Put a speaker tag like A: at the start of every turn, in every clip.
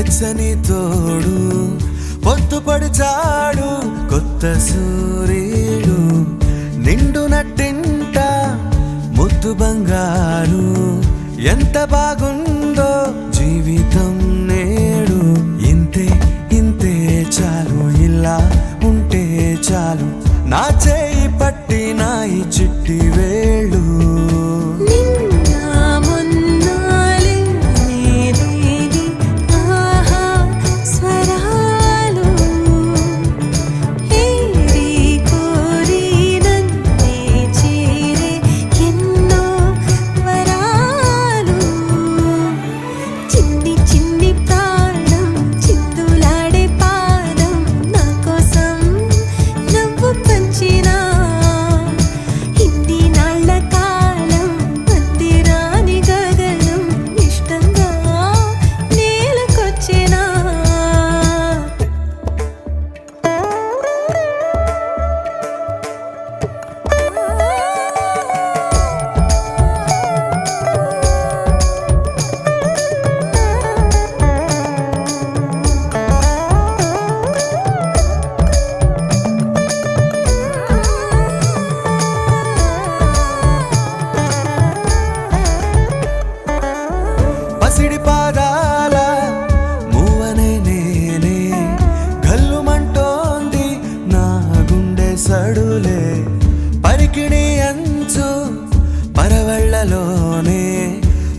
A: వెచ్చని తోడు పొత్తు పడిచాడు కొత్త సూర్యుడు నిండు నట్టింట ముద్దు బంగారు ఎంత బాగుందో జీవితం నేడు ఇంతే ఇంతే చాలు ఇలా ఉంటే చాలు నా చేయి పట్టి నా ఈ చిట్టి వేళ్ళు పసిడి పాదాల మూవనే నేనే గల్లుమంటోంది నా గుండె సడులే పరికిణి అంచు పరవళ్ళలోనే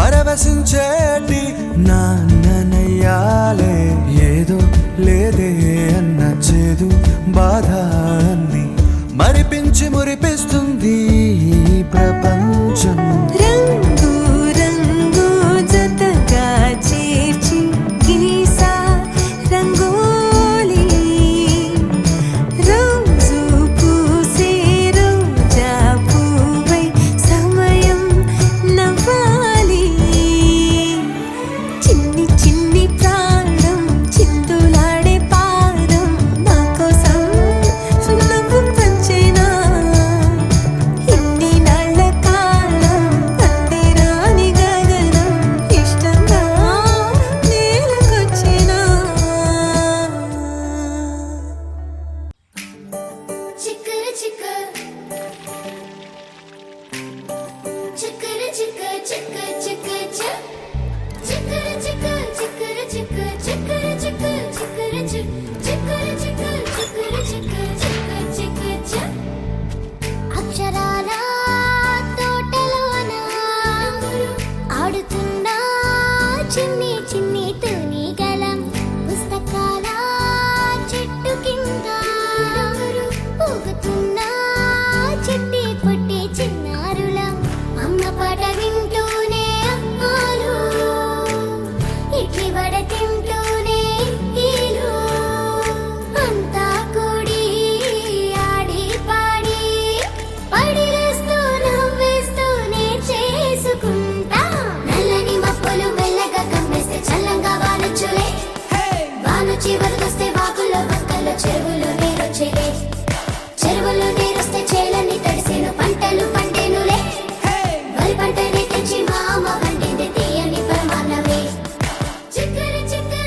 A: పరవశించేటి నాన్ననయ్యాలే ఏదో లేదే అన్న చేదు బాధ అన్ని మరిపించి మురిపిస్తుంది ఈ ప్రపంచం
B: అక్షరాల తోటలోన ఆడుతున్నా చిన్ని చిన్ని తూనిగలం పుస్తకాల చెట్టు కింద ఊగుతున్నా చెట్టి పొట్టి చిన్నారులం అమ్మ పాట వింటూనే అమ్మాలు ఇడ్లీ వడ తింటూనే ఈలు అంతా కూడి ఆడి పాడి పడిలేస్తూ నవ్వేస్తూనే చేసుకుంటా నల్లని మప్పులు మెల్లగా కమ్మేస్తే చల్లంగా వానొచ్చులే వాను చివరికొస్తే వాగుల్లో వంకల్లో చెరువులో నీరొచ్చేలే చెరువులో నీరొస్తే చేలన్నీ తడిసేను పంటలు పండేనులే వరి పంటని తెచ్చి మా అమ్మ వండింది తీయని పరమాన్నమే చిక్కర చిక్కర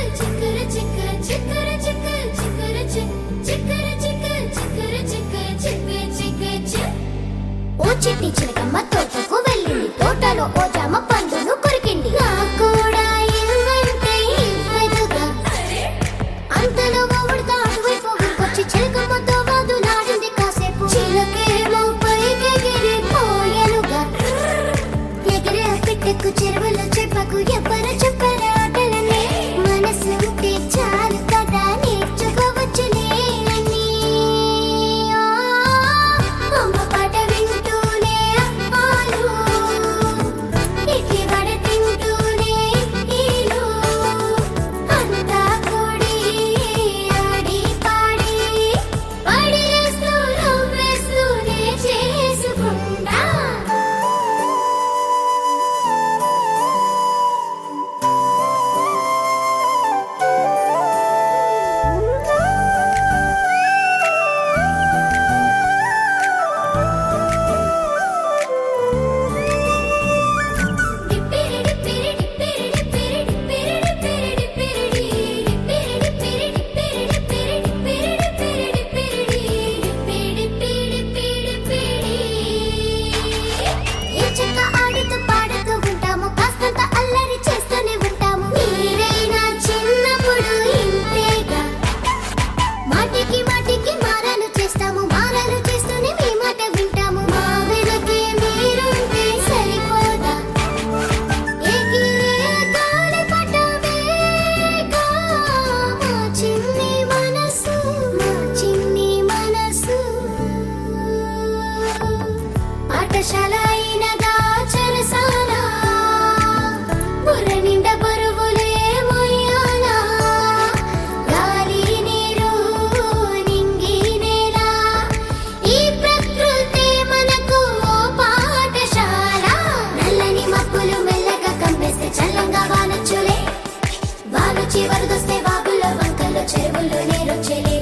B: వరదొస్తే వాగుల్లో వంకల్లో చెరువుల్లో నీరొచ్చేలే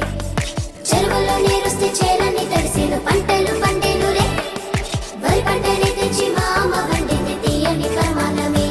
B: చెరువుల్లో నీరొస్తే చేలన్నీ తడిసేను పంటలు పండేనులే వరి పంటని తెచ్చి మా అమ్మ వండింది తీయని ప్రమాణమే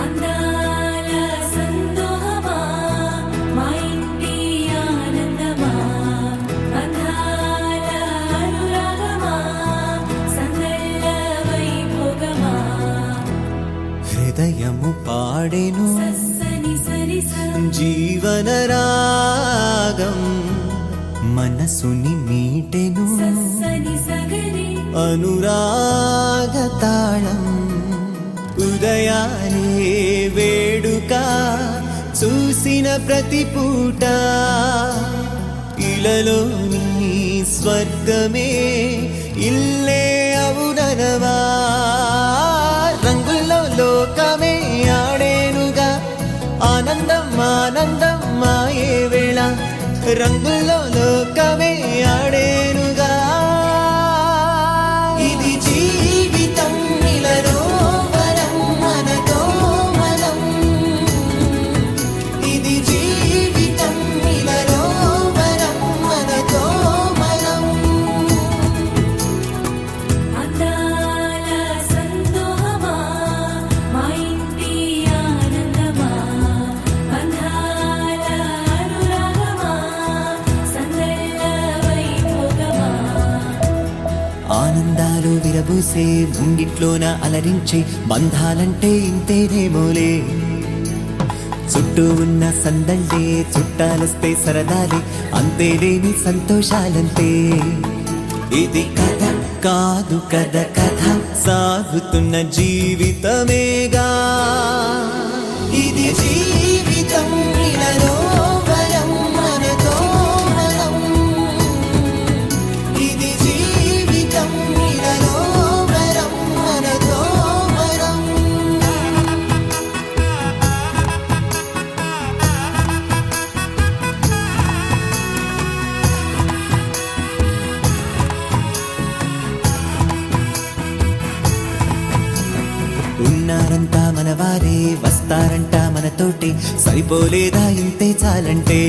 C: అందాల సందోహమా మా ఇంటి ఆనందమా అందాల అనురాగమా సందళ్ళ వైభోగమా
A: హృదయము పాడెను
C: సని సరి
A: జీవన రాగం మనసుని మీటెను
C: సని సగరి
A: అనురాగ తాళం ఉదయానే వేడుక చూసిన ప్రతి పూట ఇలలోని స్వర్గమే ఇల్లే అవుననవా రంగుల్లో లోకమే ఆడేనుగా ఆనందం ఆనందం మాయే వేళ రంగుల్లో లోకమే ఆడేనుగా ఇది జీవితం ఇలలో వరం మనతో మనం ఇది జీవితం ఇలలో వరం మనతో మనం
C: అందాల సందోహమా మా ఇంటి ఆనందమా అందాల అనురాగమా సందళ్ళ వైభోగమా
A: ఆనందాలు విరబూసే ముంగిట్లోన అలరించే బంధాలంటే ఇంతేనేమోలే చుట్టూ ఉన్న సందళ్ళే చుట్టాలొస్తే సరదాలే అంతేలేని సంతోషాలంతే ఇది కథ కాదు కథ కథ సాగుతున్న జీవితమేగా ఇది జీవితం ఇలలో వరం మనతో మనం ఇది జీవితం ఇలలో వరం మనతో మనం ఉన్నారంతా మనవారే వస్తారంట మనతోటి సరిపోలేదా ఇంతే చాలంటే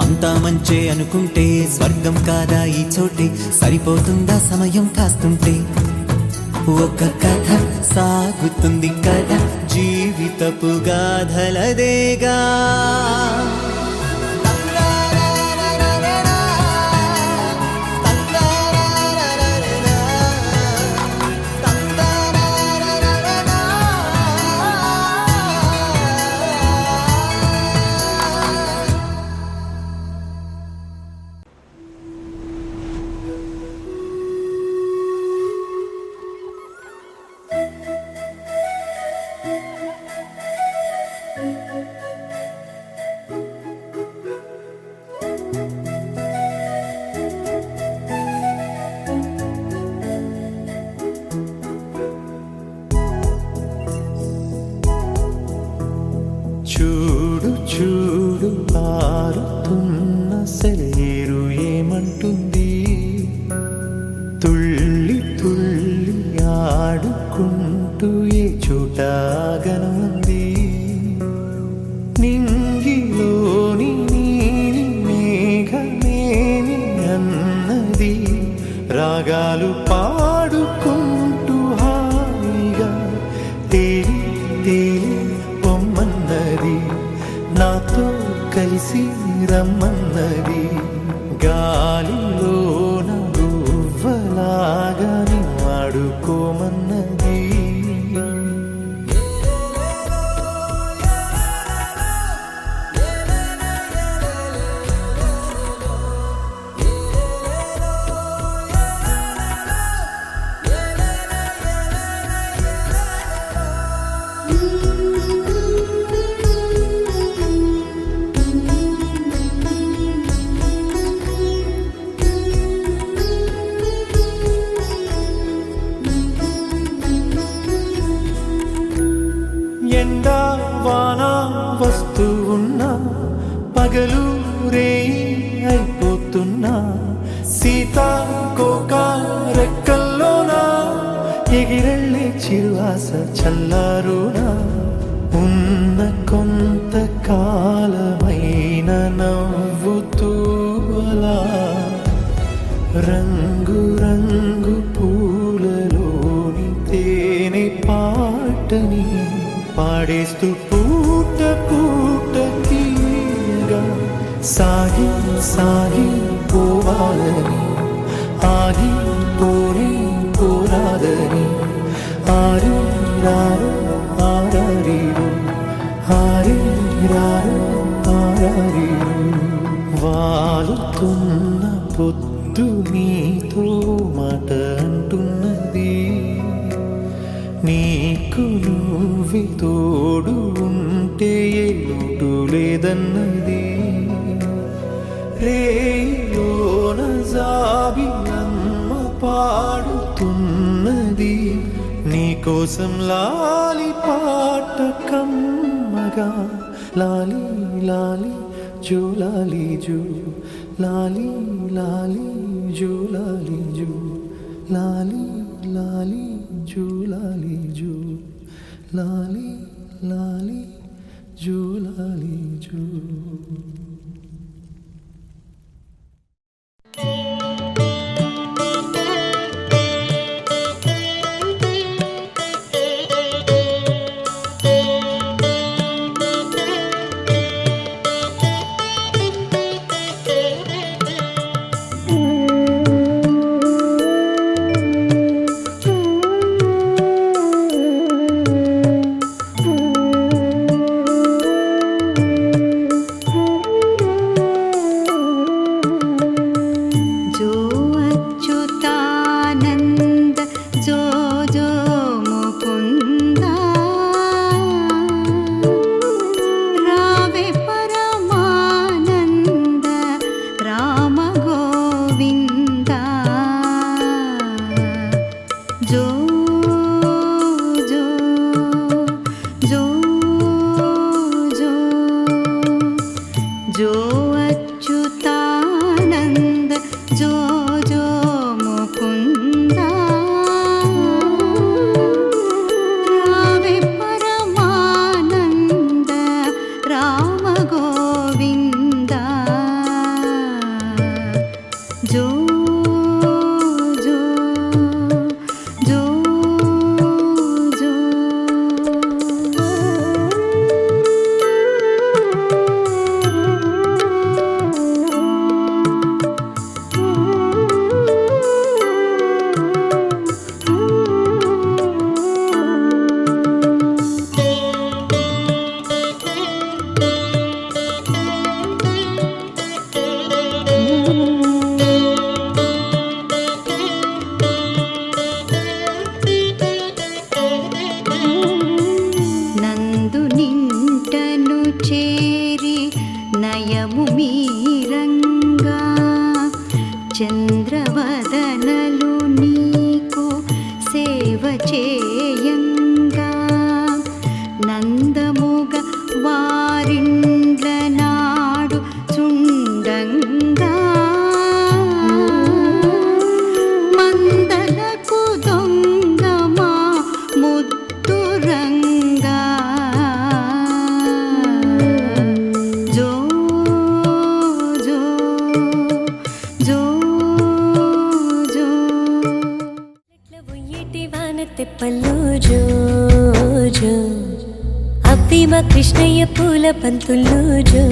A: అంతా మంచే అనుకుంటే స్వర్గం కాదా ఈ చోటే సరిపోతుందా సమయం కాస్తుంటే ఒక కథ సాగుతుంది కథ జీవితపు గాథలదేగా చూడు చూడు పారుతున్న సెలయేరు ఏమంటుంది తుళ్ళి తుళ్ళి ఆడుకుంటూ ఏ చోటాగనుంది నింగిలోని నీలి మేఘమేని అన్నది రాగాలు పాడుకుంటూ హాయిగా తేలి తేలి పొమ్మన్నది నాతో కలిసి రమ్మన్నది గాలిలో నవ్వలాగా ఆడుకోమన్నది ఎండా వాన వస్తూ ఉన్నా పగలు రేయి అయిపోతున్నా సీతాకోక రెక్కల్లోనా ఎగిరెళ్ళే చిరువాస చల్లారునా ఉన్న కొంత కాలమైన నవ్వుతూ అలా రంగు రంగు పూలలోని తేనె పాటని పాడేస్తూ పూట పూట తీయగా సాగి సాగి పోవాలని ఆగి పోని పోరాదని ఆరి రారు ఆరారీరు ఆరి రారు ఆరారీరు వాలుతున్న పొద్దు నీతో మాట అంటున్నది నీకు నువ్వే తోడు ఉంటే ఏ లోటు లేదన్నది రేయోన జాబిలమ్మ పాడుతున్నది నీకోసం లాలి పాట కమ్మగా లాలి లాలి జో లాలి జో లాలి లాలి జో లాలి జో లాలి లాలి జో లాలి జో లాలి లాలి జో లాలి జో
C: తెప్పల్లో జో జో అవి మా కృష్ణయ్య పూల పంతుల్లో జో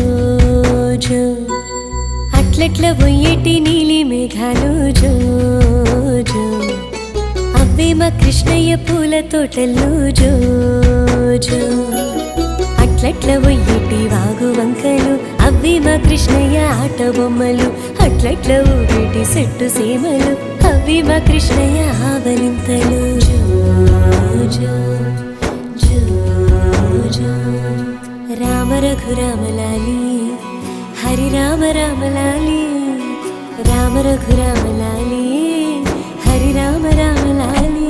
C: జో అట్లట్ల పొయ్యేటి నీలి మేఘాలు జో జో అవి మా కృష్ణయ్య పూల తోటల్లో జో జో అట్లట్ల పొయ్యేటి వాగు వంకలు అవి మా కృష్ణయ్య ఆట బొమ్మలు అట్లట్ల ఊరేటి చెట్టు సీమలు అవి మా కృష్ణయ్య ఆవలింతలు జో జో జో జో రామ రఘురామలాలి హరి రామ రామలాలి రామ రఘురామలాలి హరి రామ రామలాలి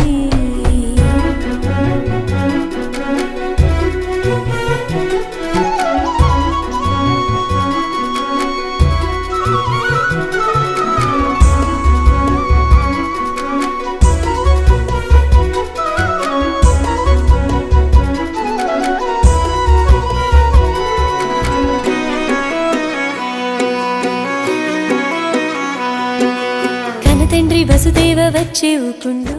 C: వచ్చే ఊకుండు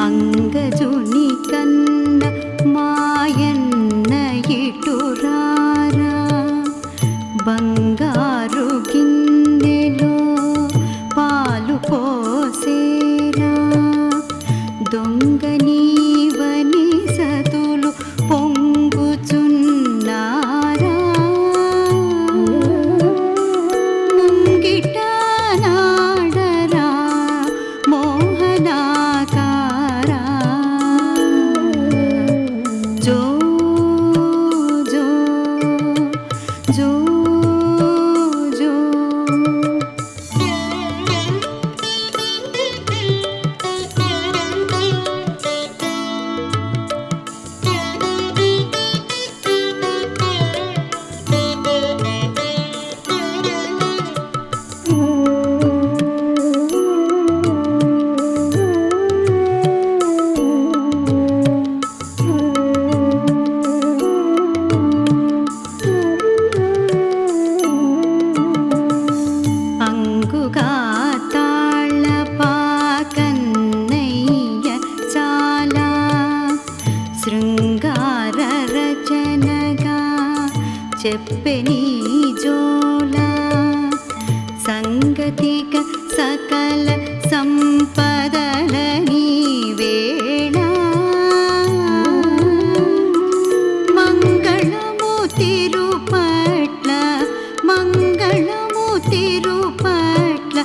D: అంగజుని కన్న మాయన్న ఇటురారా బంగారు గిన్నెలో పాలు పోసేరా దొంగ నీవని సతులు పొంగుచున్నారా ముంగిట నాడరా మోహనాకారా జో జో జో జో అంగుగా తాళపాకన్నయ్య చాలా శృంగార రచనగా చెప్పెని జోల సంగతిక సకల సంపదలని వేళ మంగళము తిరుపట్ల మంగళము తిరుపట్ల